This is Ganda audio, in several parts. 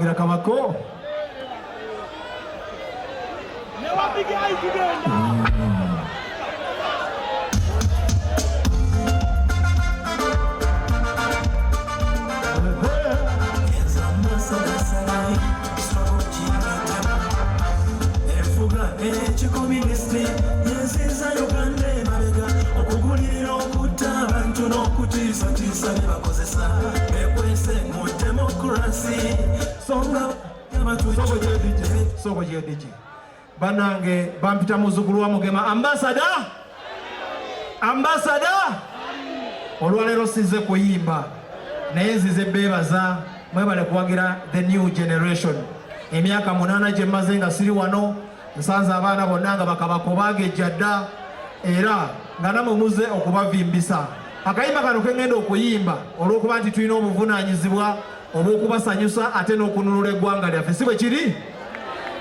kuwagira kabako Soko DJ banange bampita muzukulu wa mugema ambassador olwalero size kuyimba naye nzize bebaza mwebale kuwagira the new generation emyaka 8 gye maze nga siri wano nsanze abaana bonna nga bakabakobaga ejjadda era nga namwe muze okubavimbisa akayimba kano kengenda okuyimba olw'okuba nti tulina obuvunaanyizibwa obw'okubasanyusa ate n'okununula eggwanga lyaffe si bwe kiri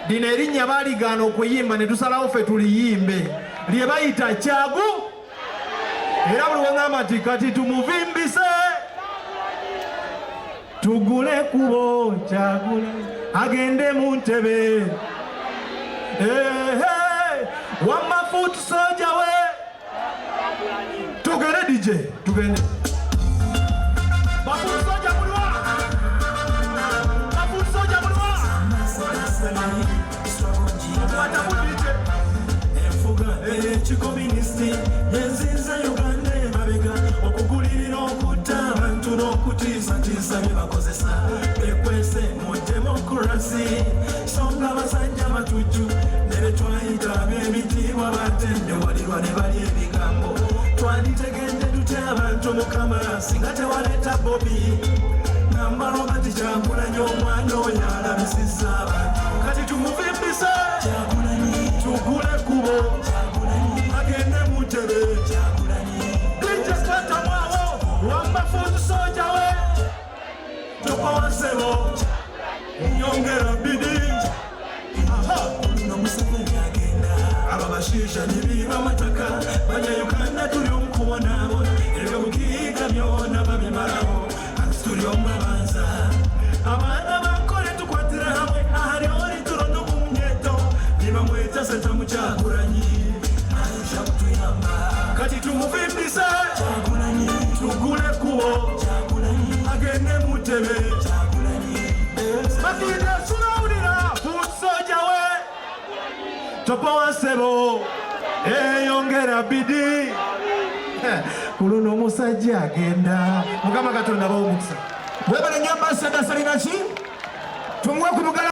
lino erinnya baaligaana okuyimba ne tusalawo ffe tuliyimbe lye bayita kyagu era buli weŋŋamba nti kati tumuvimbise tugule kubo kyagule agende mu ntebe wamafutu soja we tugende DJ tugende mafutu soja mulwa mafutu soja mulwa Chikoministi yenziza Uganda mabega okugulirira okutta abantu n'okutiisatiisa bye bakozesa bekwese mu demokrasi songa basajja batujju ne betwayita ab'ebitiibwa batende walirwa ne bali ebigambo twanditegende tutya abantu mukama singa tewaleeta bobi namba Robert Kyagulanyi omwana oyo alabisizza abantu kati tumuvimbise Kyagulanyi tugule kubo agende mu ntebe DJ Santa mwawo wamafutu soja we topawasebo nyongera bidi Museveni agenda ababashisha nibiba amataka banyayuganda tuli omukubonabo ebyobukiika byona babimalawo ati tuli omubabanza abaana bankole tukwatira hamwe ahali oli tulondo ku munyeto nibamweta Santa Kyagulanyi aisha kutuyamba kati tumuvimbise Kyagulanyi tugule kubo Kyagulanyi agende mu ntebe Kyagulanyi bakinde sunawulira fusoja we topawa sebo eyongera bidi kuluno omusajja agenda mukama Katonda b'omukisa webale nyamba sadda salina ki tumuwe ku